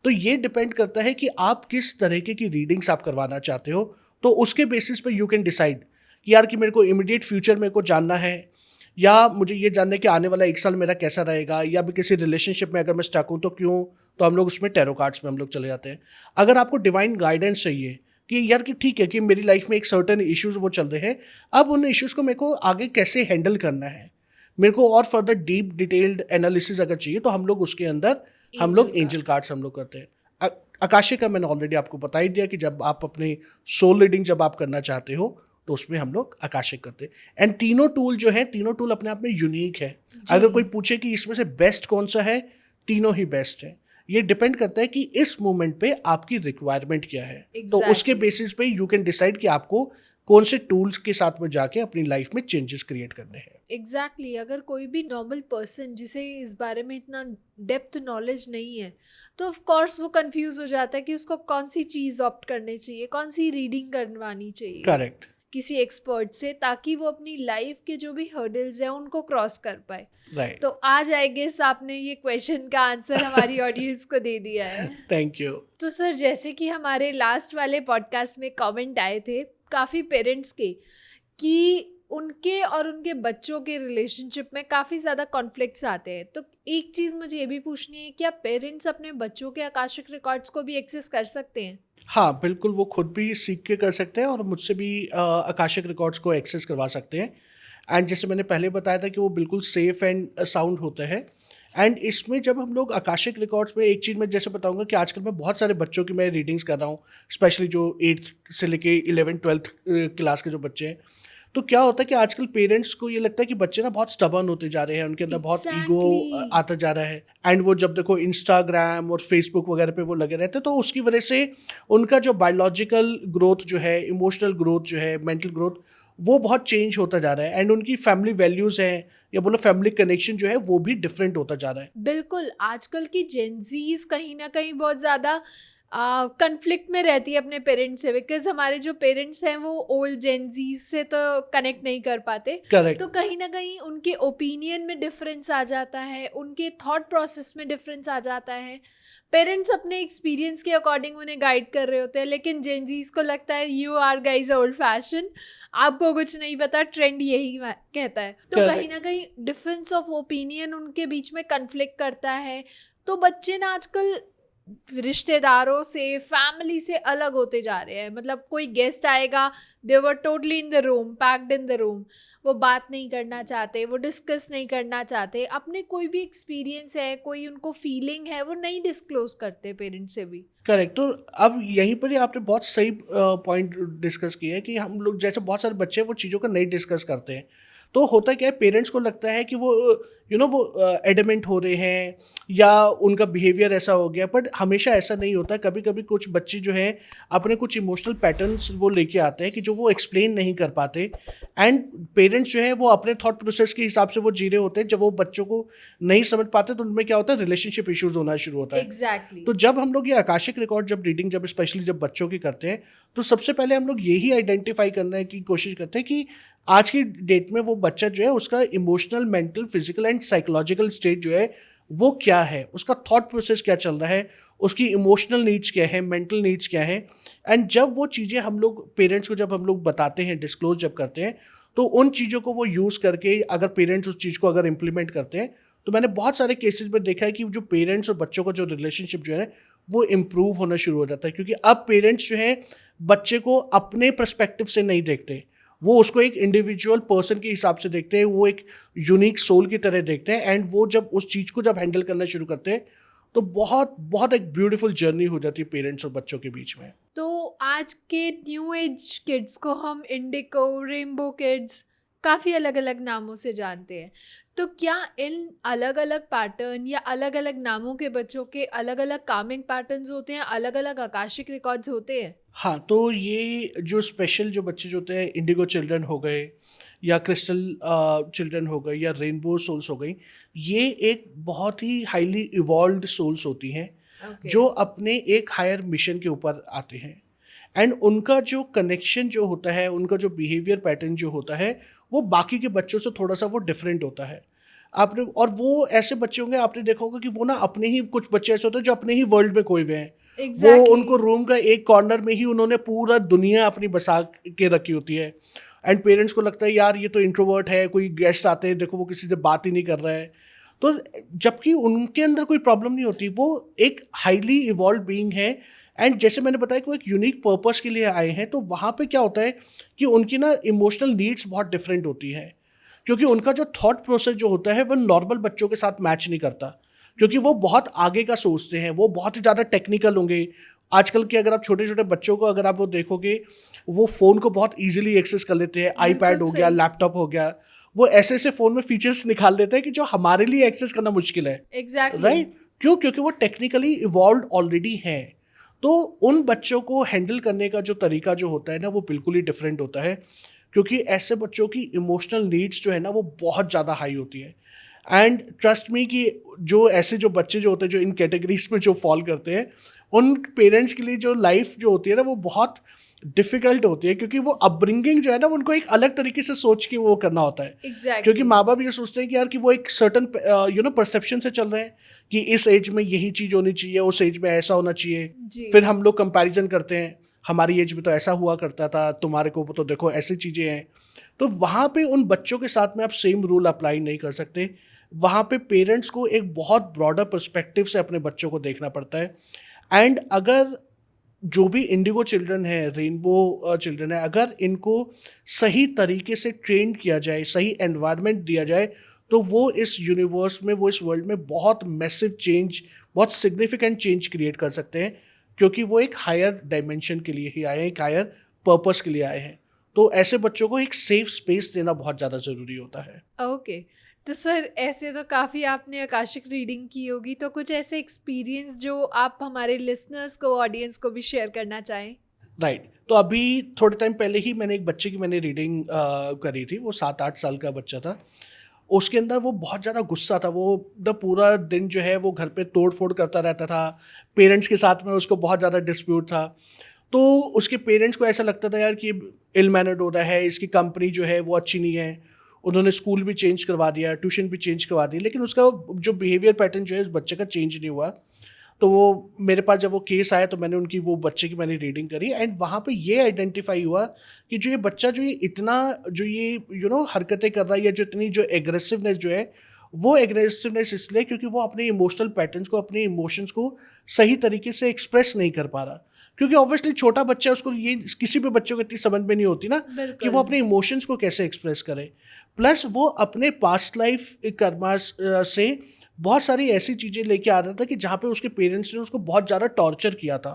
तो ये डिपेंड करता है कि आप किस तरीके की रीडिंग्स आप करवाना चाहते हो, तो उसके बेसिस पे यू कैन डिसाइड कि यार कि मेरे को इमीडिएट फ्यूचर मेरे को जानना है, या मुझे ये जानना है कि आने वाला 1 साल मेरा कैसा रहेगा, या भी किसी रिलेशनशिप में अगर मैं स्टक हूँ तो क्यों, तो हम लोग उसमें टैरो कार्ड्स में हम लोग चले जाते हैं। अगर आपको डिवाइन गाइडेंस चाहिए कि यार कि ठीक है कि मेरी लाइफ में एक सर्टेन इश्यूज वो चल रहे हैं, अब उन इश्यूज को मेरे को आगे कैसे हैंडल करना है, मेरे को और फर्दर डीप डिटेल्ड एनालिसिस अगर चाहिए, तो हम लोग उसके अंदर हम लोग एंजल कार्ड्स हम लोग करते हैं। आकाशी का मैंने ऑलरेडी आपको बता ही दिया कि जब आप अपनी सोल रीडिंग जब आप करना चाहते हो तो उसमें हम लोग आकाशिक करते हैं। एंड तीनों टूल जो है, तीनों टूल अपने आप में यूनिक है। अगर कोई पूछे कि इसमें से बेस्ट कौन सा है, तीनों ही बेस्ट है। ये डिपेंड करता है कि इस मोमेंट पे आपकी रिक्वायरमेंट क्या है। तो उसके बेसिस पे यू कैन डिसाइड कि आपको कौन से टूल्स के साथ में जाके अपनी लाइफ में चेंजेस क्रिएट करने हैं। एग्जैक्टली अगर कोई भी नॉर्मल पर्सन जिसे इस बारे में इतना डेप्थ नॉलेज नहीं है, तो ऑफ कोर्स वो कंफ्यूज हो जाता है कि उसको कौन सी चीज़ ऑप्ट करनी चाहिए, कौन सी रीडिंग करवानी चाहिए करेक्ट। किसी एक्सपर्ट से, ताकि वो अपनी लाइफ के जो भी हर्डल्स हैं उनको क्रॉस कर पाए। राइट। तो आज आई गेस आपने ये क्वेश्चन का आंसर हमारी ऑडियंस को दे दिया है। Thank you. तो सर, जैसे कि हमारे लास्ट वाले पॉडकास्ट में कमेंट आए थे काफ़ी पेरेंट्स के कि उनके और उनके बच्चों के रिलेशनशिप में काफ़ी ज़्यादा कॉन्फ्लिक्ट्स आते हैं, तो एक चीज़ मुझे ये भी पूछनी है, क्या पेरेंट्स अपने बच्चों के आकाशिक रिकॉर्ड्स को भी एक्सेस कर सकते हैं? हाँ, बिल्कुल, वो खुद भी सीख के कर सकते हैं और मुझसे भी आकाशिक रिकॉर्ड्स को एक्सेस करवा सकते हैं। एंड जैसे मैंने पहले बताया था कि वो बिल्कुल सेफ़ एंड साउंड होता है। एंड इसमें जब हम लोग आकाशिक रिकॉर्ड्स में एक चीज़ मैं जैसे बताऊंगा कि आजकल मैं बहुत सारे बच्चों की मैं रीडिंग्स कर रहा हूँ, स्पेशली जो 8th से लेके 11th-12th क्लास के जो बच्चे हैं। तो क्या होता है कि आजकल पेरेंट्स को ये लगता है कि बच्चे ना बहुत स्टबर्न होते जा रहे हैं, उनके अंदर बहुत ईगो Exactly. आता जा रहा है। एंड वो जब देखो इंस्टाग्राम और फेसबुक वगैरह पे वो लगे रहते हैं, तो उसकी वजह से उनका जो बायोलॉजिकल ग्रोथ जो है, इमोशनल ग्रोथ जो है, मेंटल ग्रोथ, वो बहुत चेंज होता जा रहा है। एंड उनकी फैमिली वैल्यूज़ हैं या बोलो फैमिली कनेक्शन जो है वो भी डिफरेंट होता जा रहा है। बिल्कुल, आजकल की जेनजीज कहीं ना कहीं बहुत ज़्यादा कन्फ्लिक्ट में रहती है अपने पेरेंट्स से, बिकॉज हमारे जो पेरेंट्स हैं वो ओल्ड जेनजीज से तो कनेक्ट नहीं कर पाते। करेक्ट। तो कहीं ना कहीं उनके ओपिनियन में डिफरेंस आ जाता है, उनके थॉट प्रोसेस में डिफरेंस आ जाता है। पेरेंट्स अपने एक्सपीरियंस के अकॉर्डिंग उन्हें गाइड कर रहे होते हैं, लेकिन जेनजीज को लगता है you are guys old fashion, आपको कुछ नहीं पता, ट्रेंड यही कहता है। तो Correct. कहीं ना कहीं डिफरेंस ऑफ ओपिनियन उनके बीच में कन्फ्लिक्ट करता है। तो बच्चे ना आजकल रिश्तेदारों से, फैमिली से अलग होते जा रहे हैं। मतलब कोई गेस्ट आएगा, they were totally in the room, packed in the room, वो बात नहीं करना चाहते, वो डिस्कस नहीं करना चाहते, अपने कोई भी एक्सपीरियंस है, कोई उनको फीलिंग है, वो नहीं डिस्क्लोज करते पेरेंट्स से भी। करेक्ट। तो अब यहीं पर ही आपने बहुत सही पॉइंट डिस्कस किया है कि हम लोग जैसे बहुत सारे बच्चे वो चीज़ों को नहीं डिस्कस करते हैं। तो होता क्या है, पेरेंट्स को लगता है कि वो वो एडमेंट हो रहे हैं या उनका बिहेवियर ऐसा हो गया, बट हमेशा ऐसा नहीं होता। कभी कभी कुछ बच्चे जो हैं अपने कुछ इमोशनल पैटर्न्स वो लेके आते हैं कि जो वो एक्सप्लेन नहीं कर पाते। एंड पेरेंट्स जो है वो अपने थॉट प्रोसेस के हिसाब से वो जी रहे होते हैं। जब वो बच्चों को नहीं समझ पाते तो उनमें क्या होता है, रिलेशनशिप इश्यूज होना शुरू होता है। एग्जैक्टली। तो जब हम लोग ये आकाशिक रिकॉर्ड जब रीडिंग जब स्पेशली जब बच्चों की करते हैं, तो सबसे पहले हम लोग यही आइडेंटिफाई करने की कोशिश करते हैं कि आज की डेट में वो बच्चा जो है उसका emotional, mental, physical and psychological state जो है वो क्या है, उसका थॉट प्रोसेस क्या चल रहा है, उसकी इमोशनल नीड्स क्या है, मेंटल नीड्स क्या है। एंड जब वो चीज़ें हम लोग पेरेंट्स को जब हम लोग बताते हैं, डिस्क्लोज जब करते हैं, तो उन चीज़ों को वो यूज़ करके अगर पेरेंट्स उस चीज़ को अगर इम्प्लीमेंट करते हैं, तो मैंने बहुत सारे केसेस में देखा है कि जो पेरेंट्स और बच्चों का जो रिलेशनशिप जो है वो इम्प्रूव होना शुरू हो जाता है। क्योंकि अब पेरेंट्स जो है बच्चे को अपने पर्सपेक्टिव से नहीं देखते, वो उसको एक इंडिविजुअल पर्सन के हिसाब से देखते हैं, वो एक यूनिक सोल की तरह देखते हैं। एंड वो जब उस चीज़ को जब हैंडल करना शुरू करते हैं तो बहुत बहुत एक ब्यूटीफुल जर्नी हो जाती है पेरेंट्स और बच्चों के बीच में। तो आज के न्यू एज किड्स को हम इंडिको, रेनबो किड्स काफ़ी अलग अलग नामों से जानते हैं। तो क्या इन अलग अलग पैटर्न या अलग अलग नामों के बच्चों के अलग अलग कामिंग पैटर्न्स होते हैं, अलग अलग आकाशिक रिकॉर्ड्स होते हैं? हाँ, तो ये जो स्पेशल जो बच्चे जो होते हैं, इंडिगो चिल्ड्रन हो गए या क्रिस्टल चिल्ड्रन हो गए या रेनबो सोल्स हो गई, ये एक बहुत ही हाईली इवॉल्व्ड सोल्स होती हैं ओके। जो अपने एक हायर मिशन के ऊपर आते हैं। एंड उनका जो कनेक्शन जो होता है, उनका जो बिहेवियर पैटर्न जो होता है, वो बाकी के बच्चों से थोड़ा सा वो डिफरेंट होता है। आपने और वो ऐसे बच्चे होंगे, आपने देखा होगा कि वो ना अपने ही कुछ बच्चे ऐसे होते हैं जो अपने ही वर्ल्ड में खोए हुए हैं। वो एग्जैक्टली। उनको रूम का एक कॉर्नर में ही उन्होंने पूरा दुनिया अपनी बसा के रखी होती है। एंड पेरेंट्स को लगता है यार ये तो इंट्रोवर्ट है, कोई गेस्ट आते हैं देखो वो किसी से बात ही नहीं कर रहा है। तो जबकि उनके अंदर कोई प्रॉब्लम नहीं होती, वो एक हाईली इवॉल्व बीइंग है। एंड जैसे मैंने बताया कि वो एक यूनिक पर्पस के लिए आए हैं, तो वहाँ पे क्या होता है कि उनकी ना इमोशनल नीड्स बहुत डिफरेंट होती हैं, क्योंकि उनका जो थॉट प्रोसेस जो होता है वो नॉर्मल बच्चों के साथ मैच नहीं करता, क्योंकि वो बहुत आगे का सोचते हैं, वो बहुत ही ज़्यादा टेक्निकल होंगे। आजकल के अगर आप छोटे छोटे बच्चों को अगर आप वो देखोगे, वो फ़ोन को बहुत ईजिली एक्सेस कर लेते हैं। आईपैड हो गया, सही। लैपटॉप हो गया, वो ऐसे ऐसे फ़ोन में फीचर्स निकाल देते हैं कि जो हमारे लिए एक्सेस करना मुश्किल है। एग्जैक्टली। राइट? क्यों? क्योंकि वो टेक्निकली इवॉल्व ऑलरेडी हैं। तो उन बच्चों को हैंडल करने का जो तरीका जो होता है ना, वो बिल्कुल ही डिफरेंट होता है, क्योंकि ऐसे बच्चों की इमोशनल नीड्स जो है ना वो बहुत ज़्यादा हाई होती है। एंड ट्रस्ट मी कि जो ऐसे जो बच्चे जो होते हैं जो इन कैटेगरीज में जो फॉल करते हैं, उन पेरेंट्स के लिए जो लाइफ जो होती है ना वो बहुत डिफिकल्ट होती है, क्योंकि वो अपब्रिंगिंग जो है ना उनको एक अलग तरीके से सोच के वो करना होता है। एग्जैक्टली। क्योंकि माँ बाप ये सोचते हैं कि यार कि वो एक सर्टन परसेप्शन से चल रहे हैं कि इस एज में यही चीज़ होनी चाहिए, उस एज में ऐसा होना चाहिए। जी। फिर हम लोग कंपैरिजन करते हैं, हमारी एज में तो ऐसा हुआ करता था, तुम्हारे को तो देखो ऐसी चीज़ें हैं। तो वहाँ पे उन बच्चों के साथ में आप सेम रूल अप्लाई नहीं कर सकते। वहाँ पे पेरेंट्स को एक बहुत ब्रॉडर पर्सपेक्टिव से अपने बच्चों को देखना पड़ता है। एंड अगर जो भी इंडिगो चिल्ड्रन है, रेनबो चिल्ड्रन है, अगर इनको सही तरीके से ट्रेन किया जाए, सही एनवायरनमेंट दिया जाए, तो वो इस यूनिवर्स में, वो इस वर्ल्ड में बहुत मैसिव चेंज, बहुत सिग्निफिकेंट चेंज क्रिएट कर सकते हैं, क्योंकि वो एक हायर डायमेंशन के लिए ही आए हैं, एक हायर पर्पस के लिए आए हैं। तो ऐसे बच्चों को एक सेफ स्पेस देना बहुत ज़्यादा ज़रूरी होता है। ओके। तो सर ऐसे तो काफ़ी आपने आकाशिक रीडिंग की होगी, तो कुछ ऐसे एक्सपीरियंस जो आप हमारे लिसनर्स को, ऑडियंस को भी शेयर करना चाहें? राइट। तो अभी थोड़े टाइम पहले ही मैंने एक बच्चे की रीडिंग करी थी। वो 7-8 साल का बच्चा था। उसके अंदर वो बहुत ज़्यादा गुस्सा था। वो द पूरा दिन जो है वो घर पे तोड़-फोड़ करता रहता था। पेरेंट्स के साथ में उसको बहुत ज़्यादा डिस्प्यूट था। तो उसके पेरेंट्स को ऐसा लगता था यार कि इल मैनर्ड हो रहा है, इसकी कंपनी जो है वो अच्छी नहीं है। उन्होंने स्कूल भी चेंज करवा दिया, ट्यूशन भी चेंज करवा दी, लेकिन उसका जो बिहेवियर पैटर्न जो है उस बच्चे का चेंज नहीं हुआ। तो वो मेरे पास जब वो केस आया तो मैंने उनकी वो बच्चे की रीडिंग करी, एंड वहाँ पे ये आइडेंटिफाई हुआ कि जो ये बच्चा जो ये इतना जो ये हरकतें कर रहा है, या जो इतनी जो एग्रेसिवनेस जो है, वो एग्रेसिवनेस इसलिए क्योंकि वो अपने इमोशनल पैटर्न्स को, अपने इमोशंस को सही तरीके से एक्सप्रेस नहीं कर पा रहा। क्योंकि ऑब्वियसली छोटा बच्चा है, उसको ये किसी भी बच्चों को इतनी समझ में नहीं होती ना कि बिल्कुल। वो अपने इमोशंस को कैसे एक्सप्रेस करे। प्लस वो अपने पास्ट लाइफ कर्मा से बहुत सारी ऐसी चीज़ें लेके आ रहा था कि जहाँ पे उसके पेरेंट्स ने उसको बहुत ज़्यादा टॉर्चर किया था।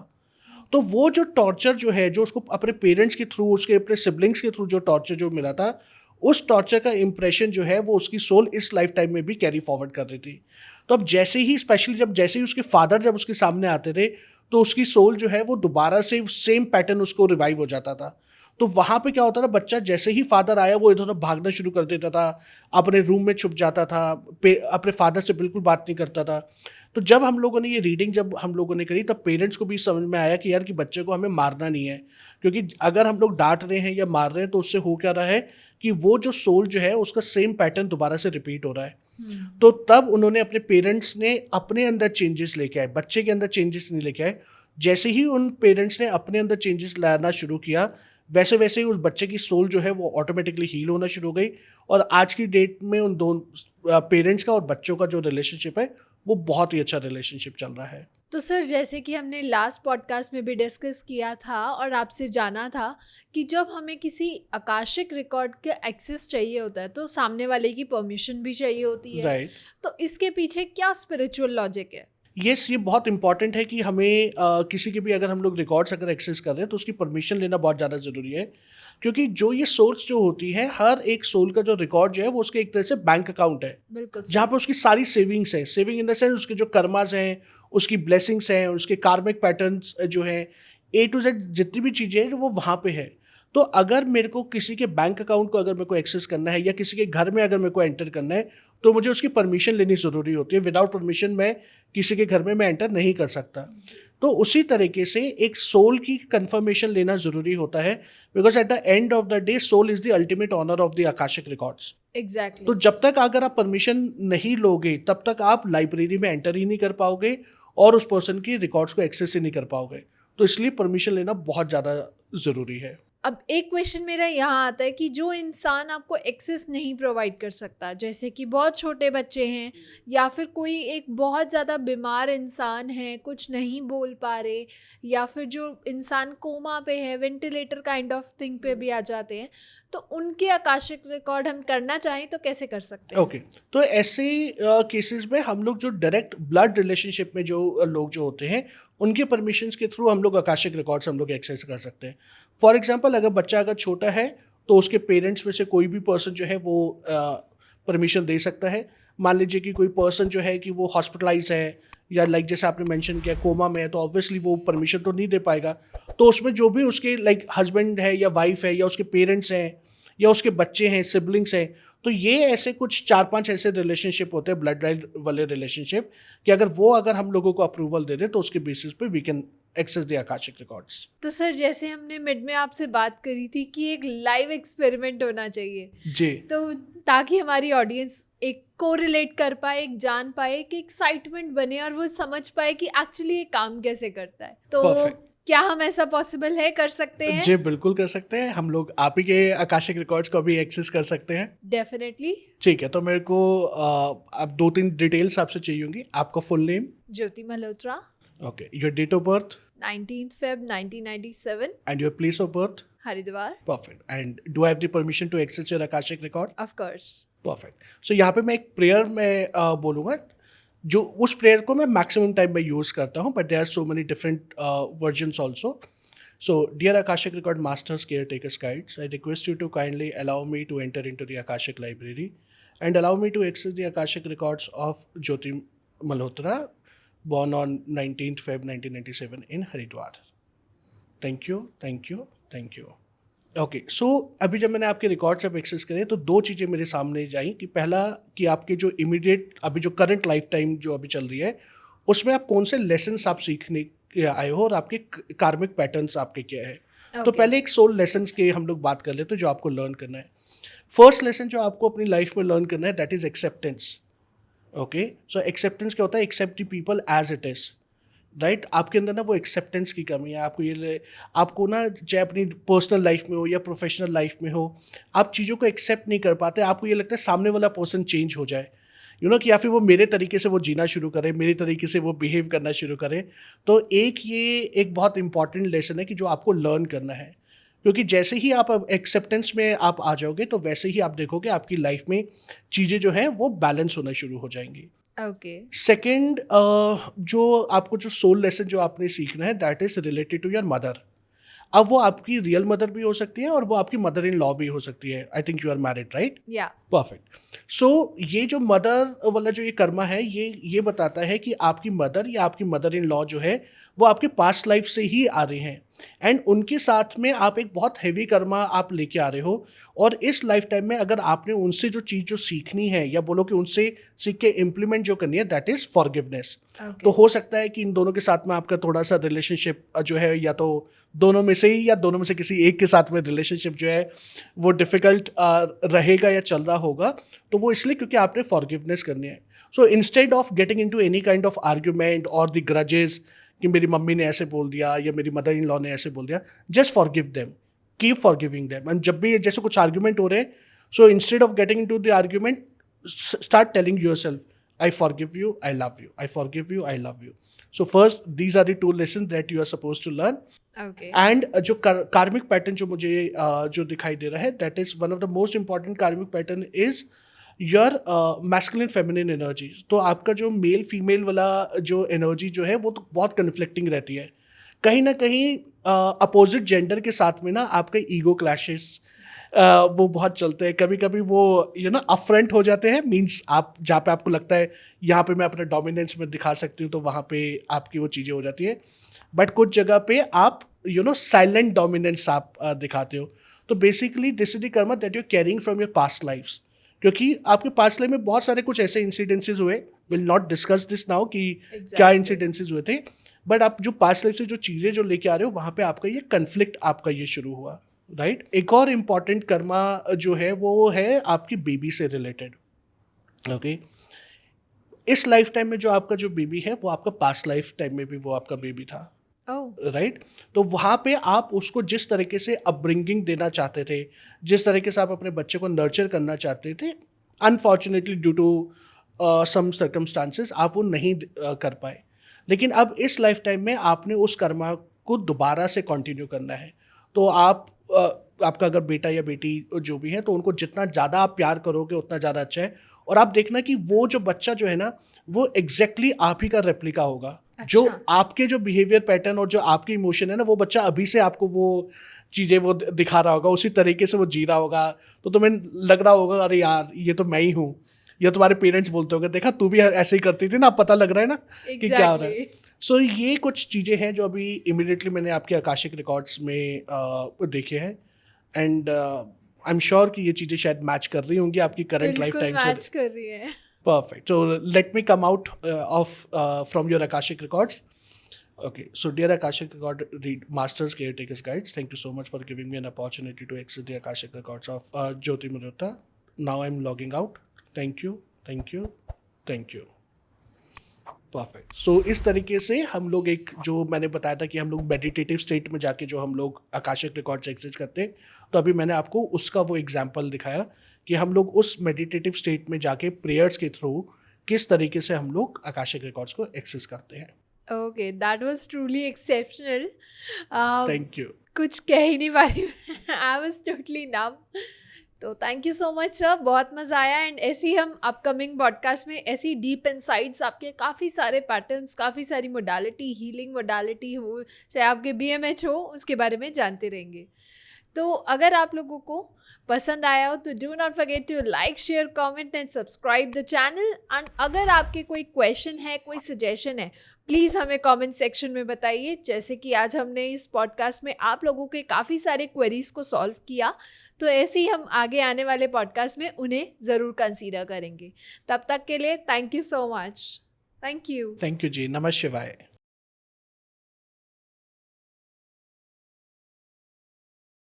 तो वो जो टॉर्चर जो है, जो उसको अपने पेरेंट्स के थ्रू, उसके अपने सिबलिंग्स के थ्रू जो टॉर्चर जो मिला था, उस टॉर्चर का इम्प्रेशन जो है वो उसकी सोल इस लाइफ टाइम में भी कैरी फॉरवर्ड कर रही थी। तो अब जैसे ही, स्पेशली जैसे ही उसके फादर जब उसके सामने आते थे, तो उसकी सोल जो है वो दोबारा से सेम पैटर्न उसको रिवाइव हो जाता था। तो वहाँ पे क्या होता था, बच्चा जैसे ही फादर आया वो इधर उधर भागना शुरू कर देता था, अपने रूम में छुप जाता था, अपने फादर से बिल्कुल बात नहीं करता था। तो जब हम लोगों ने ये रीडिंग जब हम लोगों ने करी, तब पेरेंट्स को भी समझ में आया कि यार कि बच्चे को हमें मारना नहीं है, क्योंकि अगर हम लोग डांट रहे हैं या मार रहे हैं तो उससे हो क्या रहा है कि वो जो सोल जो है उसका सेम पैटर्न दोबारा से रिपीट हो रहा है। तो तब उन्होंने, अपने पेरेंट्स ने अपने अंदर चेंजेस लेके आए, बच्चे के अंदर चेंजेस नहीं लेके आए। जैसे ही उन पेरेंट्स ने अपने अंदर चेंजेस लाना शुरू किया, वैसे वैसे ही उस बच्चे की सोल जो है वो ऑटोमेटिकली हील होना शुरू हो गई। और आज की डेट में उन दोनों पेरेंट्स का और बच्चों का जो रिलेशनशिप है वो बहुत ही अच्छा रिलेशनशिप चल रहा है। तो सर जैसे कि हमने लास्ट पॉडकास्ट में भी डिस्कस किया था और आपसे जाना था कि जब हमें किसी आकाशिक रिकॉर्ड का एक्सेस चाहिए होता है तो सामने वाले की परमिशन भी चाहिए होती है। राइट। तो इसके पीछे क्या स्पिरिचुअल लॉजिक है? यस, ये बहुत इंपॉर्टेंट है कि हमें किसी के भी अगर हम लोग रिकॉर्ड्स अगर एक्सेस कर रहे हैं तो उसकी परमिशन लेना बहुत ज़्यादा ज़रूरी है, क्योंकि जो ये सोर्स जो होती है, हर एक सोल का जो रिकॉर्ड जो है वो उसके एक तरह से बैंक अकाउंट है, बिल्कुल जहाँ सही। पे उसकी सारी सेविंग्स हैं, सेविंग इन द सेंस उसके जो कर्मास हैं, उसकी ब्लेसिंग्स हैं, उसके कार्मिक पैटर्न्स जो हैं, ए टू जेड जितनी भी चीज़ें हैं वो वहाँ पे है। तो अगर मेरे को किसी के बैंक अकाउंट को अगर मेरे को एक्सेस करना है या किसी के घर में अगर मेरे को एंटर करना है, तो मुझे उसकी परमिशन लेनी ज़रूरी होती है। विदाउट परमिशन मैं किसी के घर में मैं एंटर नहीं कर सकता। तो उसी तरीके से एक सोल की कंफर्मेशन लेना ज़रूरी होता है, because at the end of the day soul is the ultimate owner of the Akashic records. Exactly. तो जब तक अगर आप परमिशन नहीं लोगे तब तक आप लाइब्रेरी में एंटर ही नहीं कर पाओगे और उस पर्सन की रिकॉर्ड्स को एक्सेस ही नहीं कर पाओगे। तो इसलिए परमिशन लेना बहुत ज़्यादा ज़रूरी है। अब एक क्वेश्चन मेरा यहाँ आता है कि जो इंसान आपको एक्सेस नहीं प्रोवाइड कर सकता, जैसे कि बहुत छोटे बच्चे हैं या फिर कोई एक बहुत ज़्यादा बीमार इंसान है, कुछ नहीं बोल पा रहे, या फिर जो इंसान कोमा पे है, वेंटिलेटर काइंड ऑफ थिंग पे भी आ जाते हैं, तो उनके आकाशिक रिकॉर्ड हम करना चाहें तो कैसे कर सकते हैं? ओके, तो ऐसे केसेस में हम लोग जो डायरेक्ट ब्लड रिलेशनशिप में जो लोग जो होते हैं, उनके परमिशंस के थ्रू हम लोग आकाशिक रिकॉर्ड्स हम लोग एक्सेस कर सकते हैं। फॉर एग्जांपल, अगर बच्चा अगर छोटा है तो उसके पेरेंट्स में से कोई भी पर्सन जो है वो परमिशन दे सकता है। मान लीजिए कि कोई पर्सन जो है कि वो हॉस्पिटलाइज है या लाइक जैसे आपने मेंशन किया कोमा में है, तो ऑब्वियसली वो परमिशन तो नहीं दे पाएगा। तो उसमें जो भी उसके लाइक हस्बैंड है या वाइफ है या उसके पेरेंट्स हैं या उसके बच्चे हैं, सिबलिंग्स हैं, तो ये ऐसे कुछ 4-5 ऐसे रिलेशनशिप होते हैं, ब्लड लाइन वाले रिलेशनशिप, कि अगर हम लोगों को अप्रूवल दे दें तो उसके बेसिस पे we can access the Akashic records. तो सर, जैसे हमने मिड में आपसे बात करी थी कि एक लाइव एक्सपेरिमेंट होना चाहिए, जी, तो ताकि हमारी ऑडियंस एक कोरिलेट कर पाए, एक जान पाए, कि एक्साइटमेंट बने और वो समझ पाए कि एक्चुअली ये काम कैसे करता है। तो परफेक्ट। क्या हम ऐसा पॉसिबल है, कर सकते हैं? जी, बिल्कुल कर सकते हैं। हम लोग आप ही के आकाशिक रिकॉर्ड्स को भी एक्सेस कर सकते हैं। डेफिनेटली। ठीक है, तो मेरे को अब 2-3 डिटेल्स आपसे चाहिए होंगी। आपका full name? Jyoti Malhotra, okay, your date of birth 19th Feb 1997, and your place of birth? Haridwar. Perfect. And do I have the permission to access your akashic record? Of course. Perfect. So यहाँ पे मैं एक prayer में बोलूँगा, जो उस prayer को मैं मैक्सिमम टाइम में यूज़ करता हूँ, but there are so many different versions also. So, dear Akashic Record Masters, Caretakers, Guides, I request you to kindly allow me to enter into the Akashic Library and allow me to access the Akashic Records of Jyoti Malhotra, born on 19th Feb 1997 in Haridwar. Thank you, thank you, thank you. Okay, so अभी जब मैंने आपके records अब access करे तो दो चीज़ें मेरे सामने आई कि पहला कि आपके जो इमीडिएट अभी जो करंट लाइफ टाइम जो अभी चल रही है उसमें आप कौन से लेसन्स आप सीखने आए हो और आपके कार्मिक पैटर्न्स आपके क्या है। तो Okay. पहले एक सोल लेसन्स के हम लोग बात कर लेते हैं जो आपको लर्न करना है। फर्स्ट लेसन जो आपको अपनी लाइफ में लर्न करना है that is acceptance. Okay, so acceptance क्या होता है? Accept the people as it is, right. आपके अंदर ना वो एक्सेप्टेंस की कमी है। आपको ना चाहे अपनी पर्सनल लाइफ में हो या प्रोफेशनल लाइफ में हो, आप चीज़ों को एक्सेप्ट नहीं कर पाते। आपको ये लगता है सामने वाला पर्सन चेंज हो जाए, कि या फिर वो मेरे तरीके से वो जीना शुरू करे, मेरे तरीके से वो बिहेव करना शुरू करे। तो ये एक बहुत इंपॉर्टेंट लेसन है कि जो आपको लर्न करना है, क्योंकि जैसे ही आप एक्सेप्टेंस में आप आ जाओगे तो वैसे ही आप देखोगे आपकी लाइफ में चीज़ें जो हैं वो बैलेंस होना शुरू हो जाएंगी। ओके। सेकेंड, जो आपको जो सोल लेसन जो आपने सीखना है that is related to your mother. अब वो आपकी रियल मदर भी हो सकती है और वो आपकी मदर इन लॉ भी हो सकती है। I think you are married, right? Yeah. Perfect. So ये जो मदर वाला जो ये कर्मा है, ये बताता है कि आपकी मदर या आपकी मदर इन लॉ जो है वो आपके पास्ट लाइफ से ही आ रहे हैं एंड उनके साथ में आप एक बहुत हैवी कर्मा आप लेके आ रहे हो। और इस लाइफ टाइम में अगर आपने उनसे जो चीज़ जो सीखनी है या बोलो कि उनसे सीख के इम्प्लीमेंट जो करनी है दैट इज़ फॉरगिवनेस। तो हो सकता है कि इन दोनों के साथ में आपका थोड़ा सा रिलेशनशिप जो है या तो दोनों में से ही या दोनों में से किसी एक के साथ में रिलेशनशिप जो है वो डिफ़िकल्ट रहेगा या चल रहा होगा। तो वो इसलिए क्योंकि आपने फॉरगिवनेस करनी है। So instead of getting into any kind of argument और द ग्रजेस कि मेरी मम्मी ने ऐसे बोल दिया या मेरी मदर इन लॉ ने ऐसे बोल दिया, just forgive them, keep forgiving them. And जब भी जैसे कुछ आर्ग्यूमेंट हो रहे हैं, so instead of getting into the argument start telling yourself, I forgive you, I love you, I forgive you, I love you. So first, these are the two lessons that you are supposed to learn. Okay. And जो कार्मिक pattern जो मुझे जो दिखाई दे रहा है, that is one of the most important karmic pattern is your masculine feminine energy. तो आपका जो मेल फीमेल वाला जो एनर्जी जो है वो तो बहुत कन्फ्लिक्टिंग रहती है। कहीं ना कहीं अपोजिट जेंडर के साथ में ना आपके ईगो क्लैशेस वो बहुत चलते हैं। कभी कभी वो अपफ्रंट हो जाते हैं, मीन्स आप जहाँ पे आपको लगता है यहाँ पे मैं अपना डोमिनेंस में दिखा सकती हूँ, तो वहाँ पे आपकी वो चीज़ें हो जाती है। बट कुछ जगह पे आप साइलेंट डोमिनेंस आप दिखाते हो। तो basically this is the karma that you caring from your past lifes, क्योंकि आपके पास्ट लाइफ में बहुत सारे कुछ ऐसे इंसिडेंसेस हुए, will not discuss this now कि क्या Exactly. इंसिडेंसेस हुए थे, बट आप जो पास्ट लाइफ से जो चीज़ें जो लेके आ रहे हो वहाँ पे आपका ये कन्फ्लिक्ट आपका ये शुरू हुआ, राइट। एक और इम्पॉर्टेंट कर्मा जो है वो है आपकी बेबी से रिलेटेड। ओके, इस लाइफ टाइम में जो आपका जो बेबी है वो आपका पास्ट लाइफ टाइम में भी वो आपका बेबी था, Oh, राइट। तो वहाँ पे आप उसको जिस तरीके से अपब्रिंगिंग देना चाहते थे, जिस तरीके से आप अपने बच्चे को नर्चर करना चाहते थे, unfortunately due to some circumstances आप वो नहीं कर पाए। लेकिन अब इस लाइफ टाइम में आपने उस कर्मा को दोबारा से कंटिन्यू करना है। तो आप आपका अगर बेटा या बेटी जो भी है, तो उनको जितना ज़्यादा आप प्यार करोगे उतना ज़्यादा अच्छा है। और आप देखना कि वो जो बच्चा जो है ना, वो एग्जैक्टली आप ही का रेप्लिका होगा। जो अच्छा। आपके जो बिहेवियर पैटर्न और जो आपके इमोशन है ना, वो बच्चा अभी से आपको वो चीज़ें वो दिखा रहा होगा, उसी तरीके से वो जी रहा होगा। तो तुम्हें लग रहा होगा अरे यार ये तो मैं ही हूँ, या तुम्हारे पेरेंट्स बोलते होंगे देखा तू भी ऐसे ही करती थी ना, अब पता लग रहा है ना कि क्या हो रहा है। Exactly. सो ये कुछ चीज़ें हैं जो अभी इमिडिएटली मैंने आपके आकाशिक रिकॉर्ड्स में देखे हैं। एंड आई एम श्योर कि ये चीज़ें शायद मैच कर रही होंगी आपकी करंट लाइफ बिल्कुल टाइम से। मैच कर रही है। Perfect. So let me come out from your Akashic records. Okay. So dear Akashic record read Masters Caretaker's Guides. Thank you so much for giving me an opportunity to access the Akashic records of Jyoti Murata. Now I'm logging out. Thank you. Thank you. Thank you. Perfect. So इस तरीके से हम लोग एक जो मैंने बताया था कि हम लोग मेडिटेटिव स्टेट में जाके जो हम लोग आकाशिक रिकॉर्ड्स एक्सेस करते हैं, तो अभी मैंने आपको उसका वो एग्जांपल दिखाया कि हम लोग उस मेडिटेटिव स्टेट में जाके प्रेयर्स के थ्रू किस तरीके से हम लोग आकाशिक रिकॉर्ड्स को एक्सेस करते हैं। Okay, that was truly exceptional. Thank you. कुछ कह ही नहीं पा रही। आई वॉज टोटली नम। तो thank you so much sir, बहुत मज़ा आया। एंड ऐसे ही हम अपकमिंग पॉडकास्ट में ऐसी डीप इनसाइट्स, आपके काफ़ी सारे पैटर्न्स, काफ़ी सारी मोडालिटी, हीलिंग मोडालिटी हो, चाहे आपके BMH हो, उसके बारे में जानते रहेंगे। तो अगर आप लोगों को पसंद आया हो तो do not forget to like, share, comment and subscribe the channel. And अगर आपके कोई क्वेश्चन है, कोई सजेशन है, प्लीज़ हमें कमेंट सेक्शन में बताइए। जैसे कि आज हमने इस पॉडकास्ट में आप लोगों के काफ़ी सारे क्वेरीज को सॉल्व किया, तो ऐसे ही हम आगे आने वाले पॉडकास्ट में उन्हें ज़रूर कंसीडर करेंगे। तब तक के लिए thank you so much. Thank you. Thank you ji. नमः शिवाय।